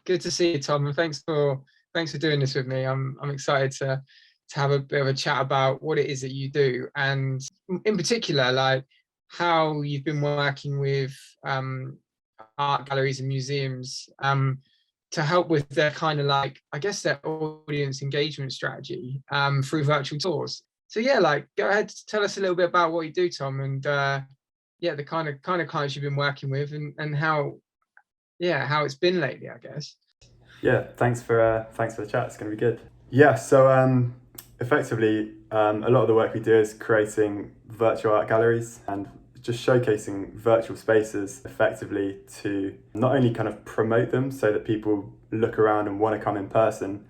Good to see you, Tom, and thanks for doing this with me. I'm excited to have a bit of a chat about what it is that you do, and in particular, like how you've been working with um, art galleries and museums to help with their kind of like, I guess, their audience engagement strategy through virtual tours. So yeah, like go ahead, tell us a little bit about what you do, Tom, and yeah, the kind of clients you've been working with, and how how it's been lately, I guess. Yeah, thanks for the chat. It's going to be good. Yeah, so effectively, a lot of the work we do is creating virtual art galleries and just showcasing virtual spaces effectively to not only kind of promote them so that people look around and want to come in person,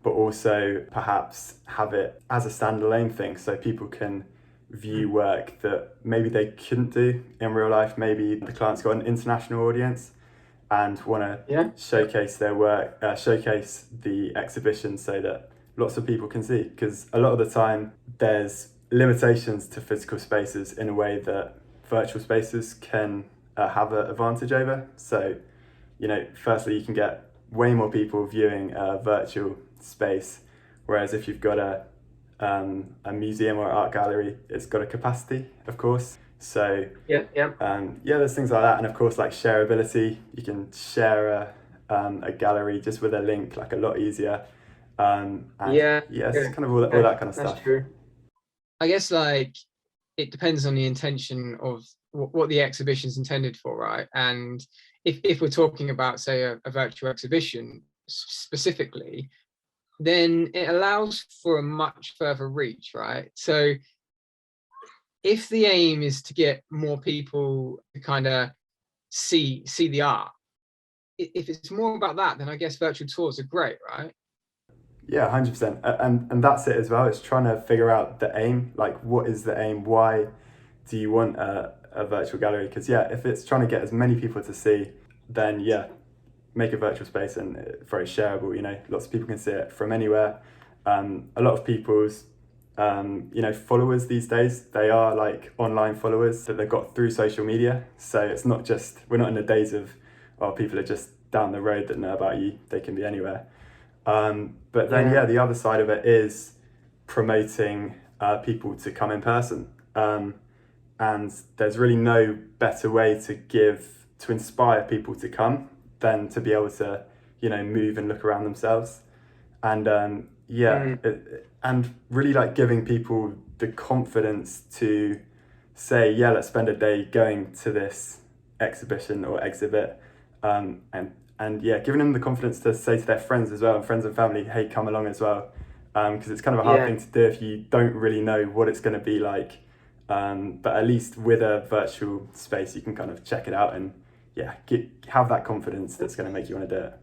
but also perhaps have it as a standalone thing so people can view work that maybe they couldn't do in real life. Maybe the client's got an international audience and want to Yeah. showcase their work, showcase the exhibition so that lots of people can see. Because a lot of the time, there's limitations to physical spaces in a way that virtual spaces can have an advantage over. So, firstly, you can get way more people viewing a virtual space, whereas if you've got a museum or art gallery, it's got a capacity, of course. So Yeah, yeah. yeah, there's things like that, and of course, like shareability. You can share a gallery just with a link, like a lot easier. And Yeah, yeah, it's yeah, kind of all yeah, that kind of that's stuff. true. I guess like it depends on the intention of what the exhibition's intended for, right? And if we're talking about, say, a virtual exhibition specifically, then it allows for a much further reach, right? So if the aim is to get more people to kind of see the art, if it's more about that, then I guess virtual tours are great, right? Yeah, 100%. And that's it as well. It's trying to figure out the aim. Like, what is the aim? Why do you want a virtual gallery? Because yeah, if it's trying to get as many people to see, then yeah, make a virtual space and very shareable. Lots of people can see it from anywhere. A lot of people's followers these days, they are like online followers that they've got through social media. So it's not just, we're not in the days of, oh, people are just down the road that know about you. They can be anywhere. But then, Yeah. yeah, the other side of it is promoting people to come in person. And there's really no better way to inspire people to come than to be able to, move and look around themselves. And Mm. and really like giving people the confidence to say, yeah, let's spend a day going to this exhibition or exhibit, and yeah, giving them the confidence to say to their friends as well, and friends and family, hey, come along as well, because it's kind of a hard Yeah. thing to do if you don't really know what it's going to be like. But at least with a virtual space, you can kind of check it out and yeah, have that confidence that's going to make you want to do it.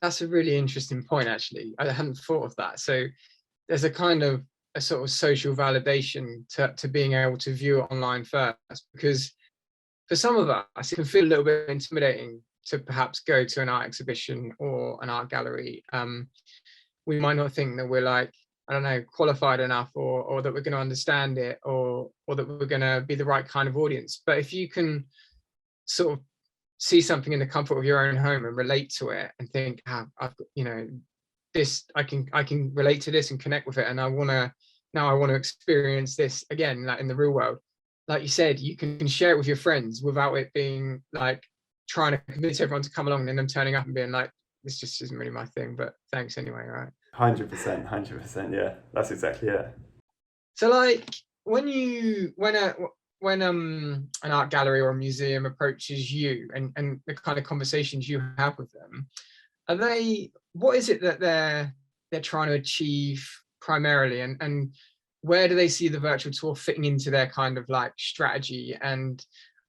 That's a really interesting point, actually. I hadn't thought of that. So there's a kind of a sort of social validation to being able to view it online first, because for some of us, it can feel a little bit intimidating to perhaps go to an art exhibition or an art gallery. We might not think that we're like, I don't know, qualified enough, or that we're going to understand it, or that we're going to be the right kind of audience. But if you can sort of see something in the comfort of your own home and relate to it and think, I've got, this, I can relate to this and connect with it, and I want to experience this again, like in the real world. Like you said, you can share it with your friends without it being like trying to convince everyone to come along and then them turning up and being like, this just isn't really my thing, but thanks anyway, right? 100%, 100%. Yeah, that's exactly it. So like when an art gallery or a museum approaches you, and the kind of conversations you have with them, are they, what is it that they're trying to achieve primarily, and where do they see the virtual tour fitting into their kind of like strategy? And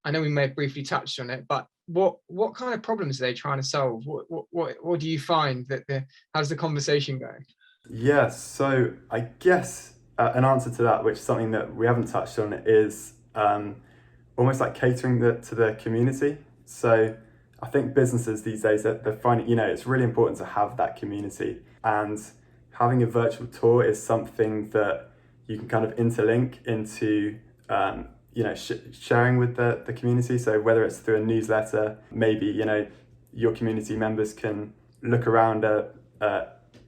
I know we may have briefly touched on it, but what kind of problems are they trying to solve? What do you find that the how's the conversation going? Yeah, so I guess an answer to that, which is something that we haven't touched on, is almost like catering to the community. So I think businesses these days, they're finding, it's really important to have that community. And having a virtual tour is something that you can kind of interlink into, sharing with the community. So whether it's through a newsletter, maybe, your community members can look around a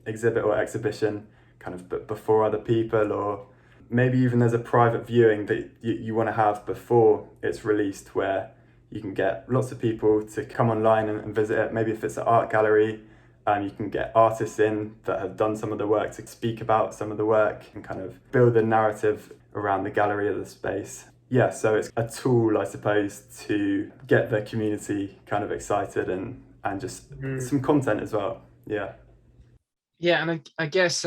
exhibit or exhibition kind of before other people, or maybe even there's a private viewing that you want to have before it's released, where you can get lots of people to come online and visit it. Maybe if it's an art gallery, you can get artists in that have done some of the work to speak about some of the work and kind of build a narrative around the gallery or the space. Yeah, so it's a tool, I suppose, to get the community kind of excited and just some content as well. Yeah. Yeah, and I guess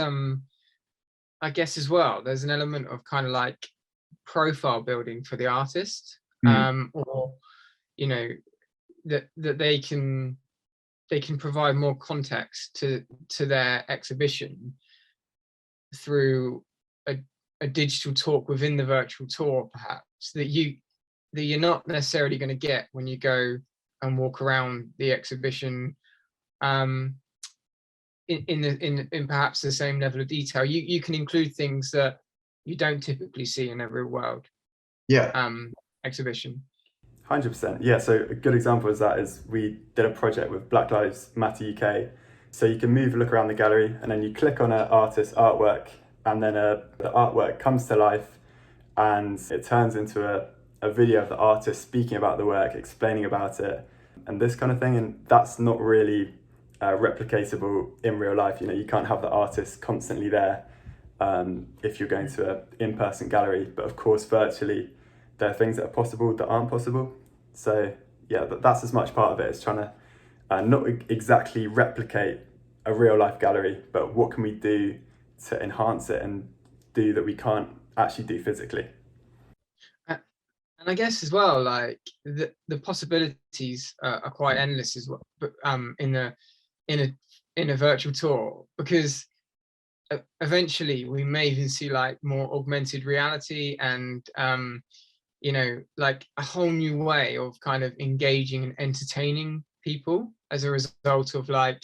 as well, there's an element of kind of like profile building for the artist, or you know, that they can provide more context to their exhibition through a digital talk within the virtual tour, perhaps, that you're not necessarily going to get when you go and walk around the exhibition in perhaps the same level of detail. You can include things that you don't typically see in a real world exhibition. 100%. Yeah, so a good example of that is we did a project with Black Lives Matter UK. So you can look around the gallery, and then you click on an artist's artwork, and then the artwork comes to life, and it turns into a video of the artist speaking about the work, explaining about it, and this kind of thing. And that's not really replicatable in real life. You can't have the artist constantly there if you're going to an in-person gallery. But of course, virtually, there are things that are possible that aren't possible. So yeah, that's as much part of it as trying to not exactly replicate a real life gallery, but what can we do to enhance it and do that we can't actually do physically. And I guess as well, like the possibilities are quite endless as well, but in a virtual tour, because eventually we may even see like more augmented reality and like a whole new way of kind of engaging and entertaining people as a result of like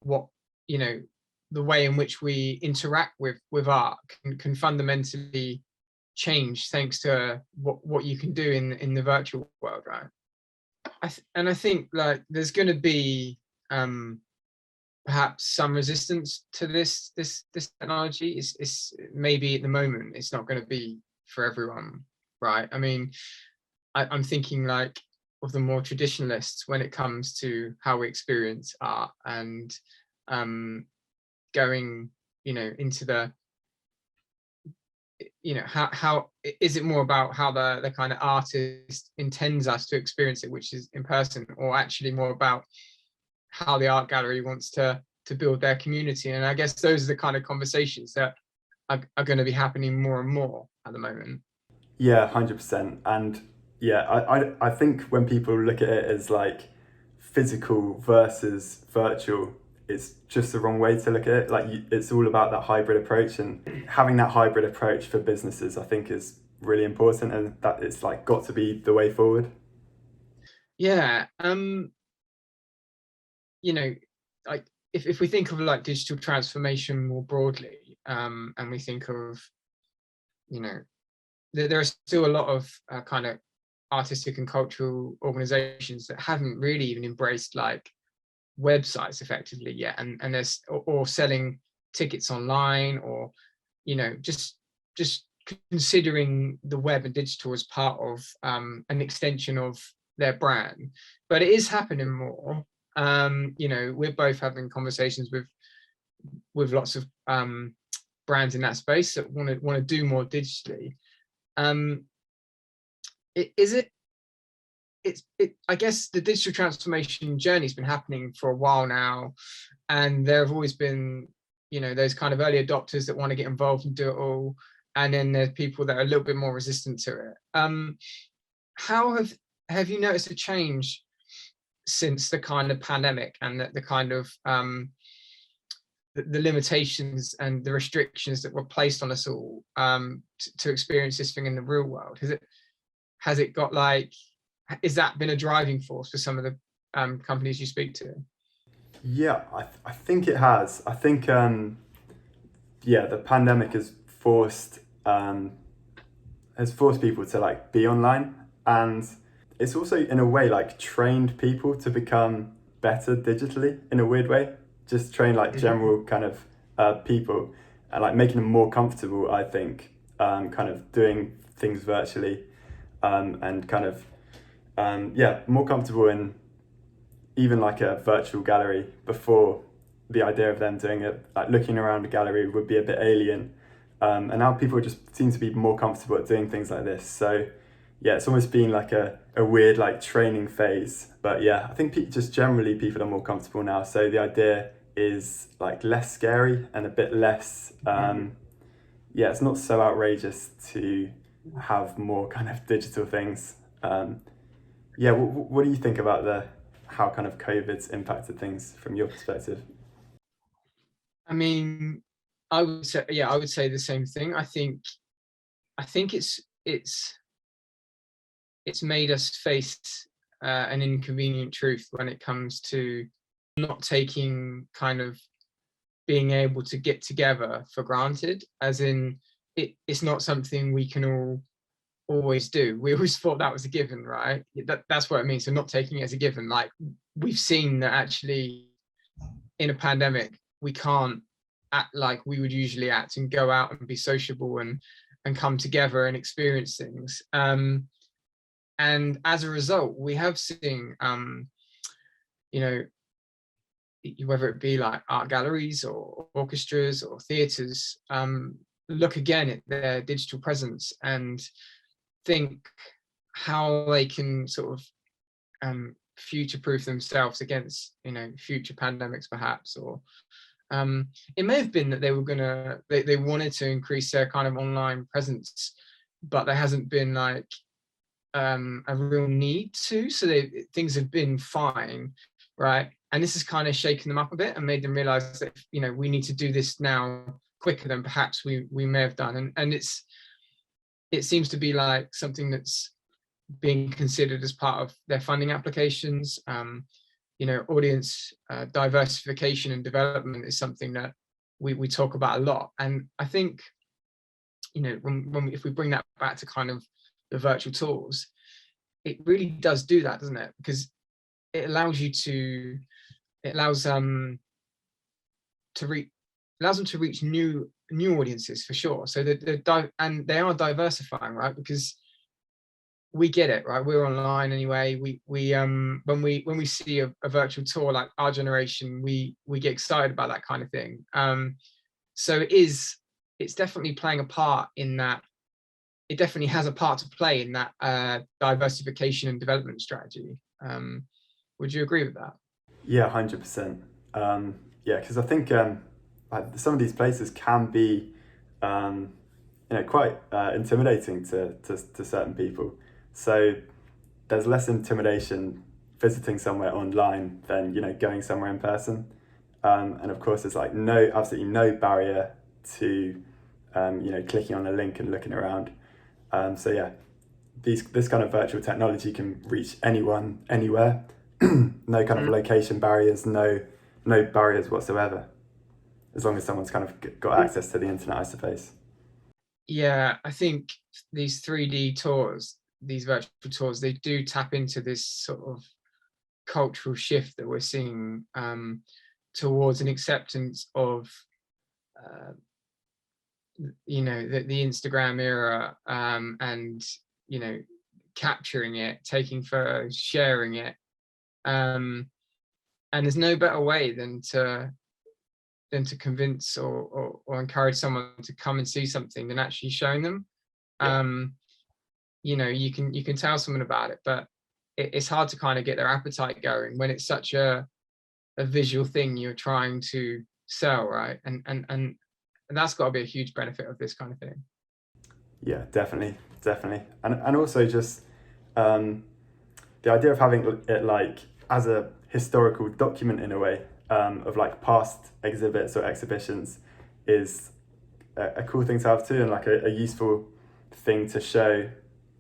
what the way in which we interact with art can fundamentally change thanks to what you can do in the virtual world, right? I think like there's going to be perhaps some resistance to this technology. It's maybe at the moment it's not going to be for everyone, right? I mean, I'm thinking like of the more traditionalists when it comes to how we experience art, and going into the how is it more about how the kind of artist intends us to experience it, which is in person, or actually more about how the art gallery wants to build their community? And I guess those are the kind of conversations that are going to be happening more and more at the moment. Yeah, 100%. And yeah, I think when people look at it as like physical versus virtual, it's just the wrong way to look at it. Like it's all about that hybrid approach, and having that hybrid approach for businesses, I think, is really important, and that it's like got to be the way forward. Yeah. Like if we think of like digital transformation more broadly, and we think of, there are still a lot of kind of artistic and cultural organizations that haven't really even embraced like websites effectively yet, and there's or selling tickets online, or just considering the web and digital as part of an extension of their brand. But it is happening more. We're both having conversations with lots of brands in that space that want to do more digitally. I guess the digital transformation journey has been happening for a while now, and there have always been those kind of early adopters that want to get involved and do it all, and then there's people that are a little bit more resistant to it. How have you noticed a change since the kind of pandemic and the kind of the limitations and the restrictions that were placed on us all to experience this thing in the real world? Has it got like, is that been a driving force for some of the companies you speak to? Yeah, I think it has. I think the pandemic has forced people to like be online, and it's also in a way like trained people to become better digitally in a weird way. Just train like general kind of people and like making them more comfortable, I think, kind of doing things virtually, and kind of more comfortable in even like a virtual gallery. Before, the idea of them doing it, like looking around a gallery, would be a bit alien, and now people just seem to be more comfortable at doing things like this. So yeah, it's almost been like a weird like training phase. But yeah, I think just generally people are more comfortable now. So the idea is like less scary and a bit less, it's not so outrageous to have more kind of digital things. What do you think about how kind of COVID's impacted things from your perspective? I mean, I would say the same thing. I think it's made us face an inconvenient truth when it comes to not taking kind of being able to get together for granted, as in it's not something we can all always do. We always thought that was a given, right? That's what it means. So not taking it as a given. Like, we've seen that actually in a pandemic, we can't act like we would usually act and go out and be sociable and come together and experience things. And as a result, we have seen, you know, whether it be like art galleries or orchestras or theatres, look again at their digital presence and think how they can sort of future-proof themselves against, future pandemics, perhaps. Or it may have been that they wanted to increase their kind of online presence, but there hasn't been like a real need to. So things have been fine, right? And this has kind of shaken them up a bit and made them realize that, we need to do this now quicker than perhaps we may have done. And it seems to be like something that's being considered as part of their funding applications. Audience diversification and development is something that we talk about a lot. And I think, if we bring that back to kind of the virtual tours, it really does do that, doesn't it? Because it allows them to reach new audiences, for sure. So and they are diversifying, right? Because we get it, right? We're online anyway. We when we see a virtual tour, like our generation, we get excited about that kind of thing. So it's definitely playing a part in that. It definitely has a part to play in that diversification and development strategy. Would you agree with that? Yeah, 100%. Because I think like some of these places can be, quite intimidating to certain people. So there's less intimidation visiting somewhere online than going somewhere in person. And of course, there's like absolutely no barrier to clicking on a link and looking around. This kind of virtual technology can reach anyone, anywhere. No kind of location barriers, no barriers whatsoever, as long as someone's kind of got access to the internet, I suppose. Yeah, I think these 3D tours, these virtual tours, they do tap into this sort of cultural shift that we're seeing towards an acceptance of the Instagram era, and capturing it, taking photos, sharing it, and there's no better way than to convince or encourage someone to come and see something than actually showing them. You can tell someone about it, but it's hard to kind of get their appetite going when it's such a visual thing you're trying to sell, right? And that's got to be a huge benefit of this kind of thing. Yeah, definitely, and also just the idea of having it like as a historical document in a way, of like past exhibits or exhibitions, is a cool thing to have too, and like a useful thing to show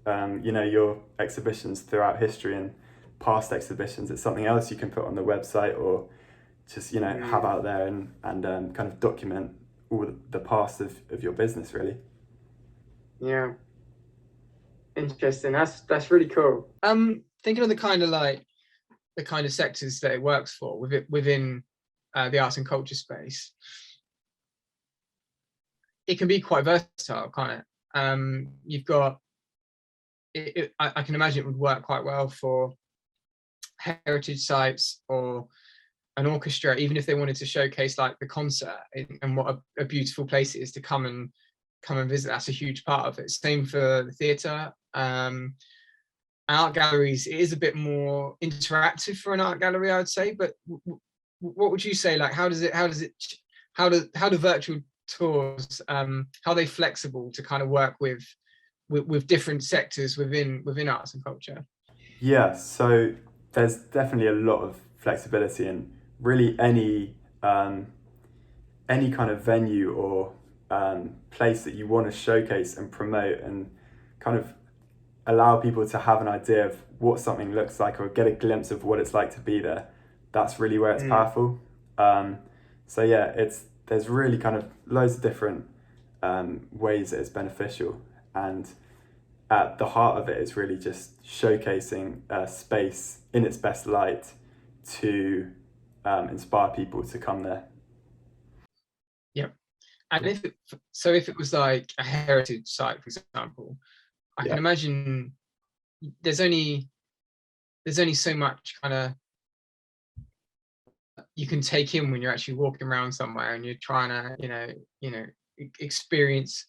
your exhibitions throughout history and past exhibitions. It's something else you can put on the website or just have out there and kind of document all the past of your business, really. Yeah, interesting. That's really cool. Thinking of the kind of like the kind of sectors that it works for within the arts and culture space, it can be quite versatile, can't it? You've got I can imagine it would work quite well for heritage sites or an orchestra, even if they wanted to showcase like the concert and what a beautiful place it is to come and visit. That's a huge part of it. Same for the theatre. Art galleries, it is a bit more interactive for an art gallery, I would say. But what would you say? Like, how do virtual tours, how are they flexible to kind of work with different sectors within arts and culture? Yeah, so there's definitely a lot of flexibility in really any kind of venue or place that you want to showcase and promote and kind of allow people to have an idea of what something looks like or get a glimpse of what it's like to be there. That's really where it's powerful. So yeah, there's really kind of loads of different ways that it's beneficial, and at the heart of it is really just showcasing a space in its best light to inspire people to come there. Yep. And if it was like a heritage site, for example, I can imagine there's only so much kind of you can take in when you're actually walking around somewhere and you're trying to experience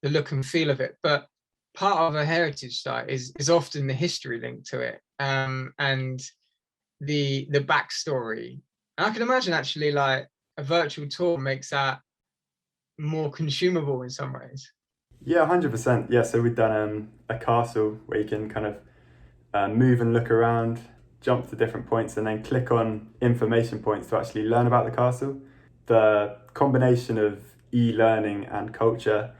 the look and feel of it. But part of a heritage site is often the history linked to it, and the backstory. And I can imagine actually like a virtual tour makes that more consumable in some ways. Yeah, 100%. Yeah, so we've done a castle where you can kind of move and look around, jump to different points, and then click on information points to actually learn about the castle. The combination of e-learning and culture,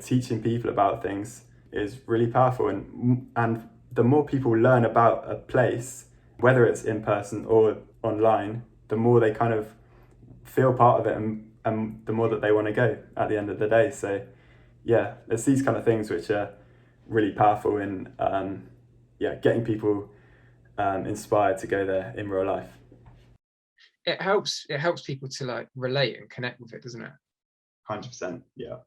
teaching people about things is really powerful. And the more people learn about a place, whether it's in person or online, the more they kind of feel part of it and the more that they want to go at the end of the day. So yeah, it's these kind of things which are really powerful in getting people inspired to go there in real life. It helps people to like relate and connect with it, doesn't it? 100%. Yeah.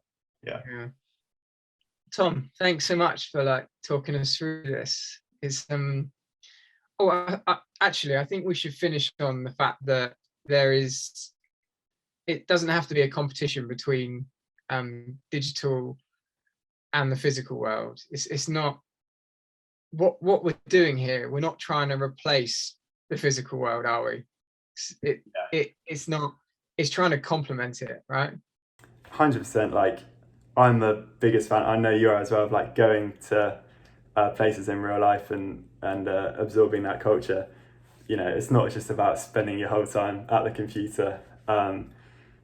Tom, thanks so much for like talking us through this. It's actually, I think we should finish on the fact that it doesn't have to be a competition between digital and the physical world. It's not what we're doing here. We're not trying to replace the physical world, are we? It's not. It's trying to complement it, right? 100%. Like, I'm the biggest fan. I know you are as well, of like going to places in real life and absorbing that culture. It's not just about spending your whole time at the computer.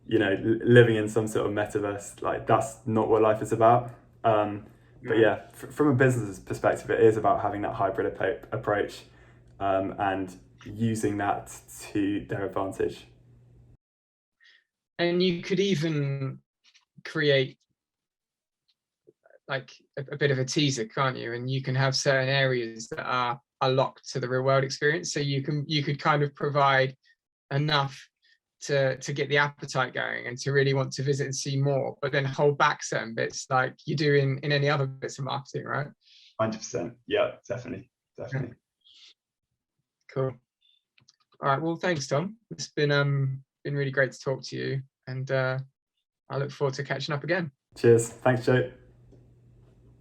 Living in some sort of metaverse. Like, that's not what life is about. But yeah, from a business perspective, it is about having that hybrid approach and using that to their advantage. And you could even create like a bit of a teaser, can't you? And you can have certain areas that are locked to the real world experience. So you could kind of provide enough to get the appetite going and to really want to visit and see more, but then hold back certain bits like you do in any other bits of marketing, right? 100%. Yeah, definitely. Yeah. Cool. All right. Well, thanks, Tom. It's been really great to talk to you, and I look forward to catching up again. Cheers. Thanks, Joe.